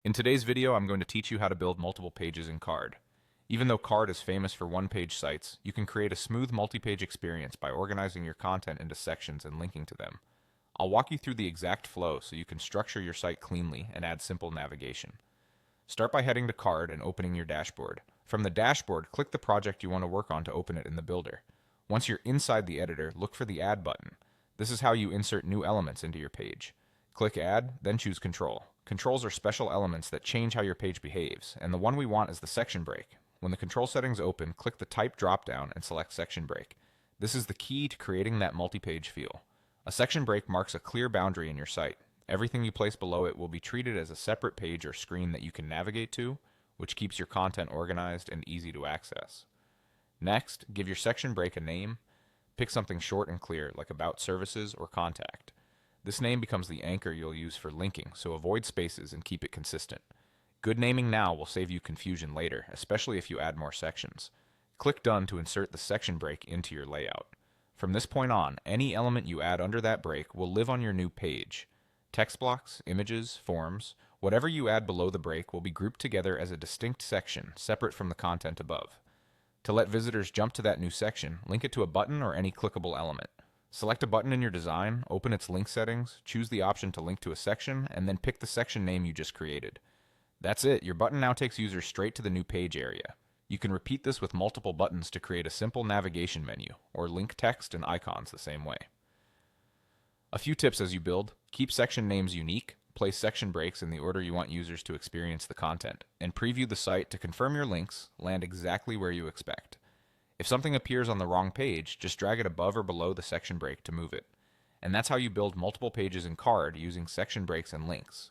In today's video, I'm going to teach you how to build multiple pages in Carrd. Even though Carrd is famous for one-page sites, you can create a smooth multi-page experience by organizing your content into sections and linking to them. I'll walk you through the exact flow so you can structure your site cleanly and add simple navigation. Start by heading to Carrd and opening your dashboard. From the dashboard, click the project you want to work on to open it in the builder. Once you're inside the editor, look for the Add button. This is how you insert new elements into your page. Click Add, then choose Control. Controls are special elements that change how your page behaves, and the one we want is the section break. When the control settings open, click the Type dropdown and select Section Break. This is the key to creating that multi-page feel. A section break marks a clear boundary in your site. Everything you place below it will be treated as a separate page or screen that you can navigate to, which keeps your content organized and easy to access. Next, give your section break a name. Pick something short and clear, like About Services or Contact. This name becomes the anchor you'll use for linking, so avoid spaces and keep it consistent. Good naming now will save you confusion later, especially if you add more sections. Click Done to insert the section break into your layout. From this point on, any element you add under that break will live on your new page. Text blocks, images, forms, whatever you add below the break will be grouped together as a distinct section, separate from the content above. To let visitors jump to that new section, link it to a button or any clickable element. Select a button in your design, open its link settings, choose the option to link to a section, and then pick the section name you just created. That's it, your button now takes users straight to the new page area. You can repeat this with multiple buttons to create a simple navigation menu, or link text and icons the same way. A few tips as you build: keep section names unique, place section breaks in the order you want users to experience the content, and preview the site to confirm your links land exactly where you expect. If something appears on the wrong page, just drag it above or below the section break to move it. And that's how you build multiple pages in Carrd using section breaks and links.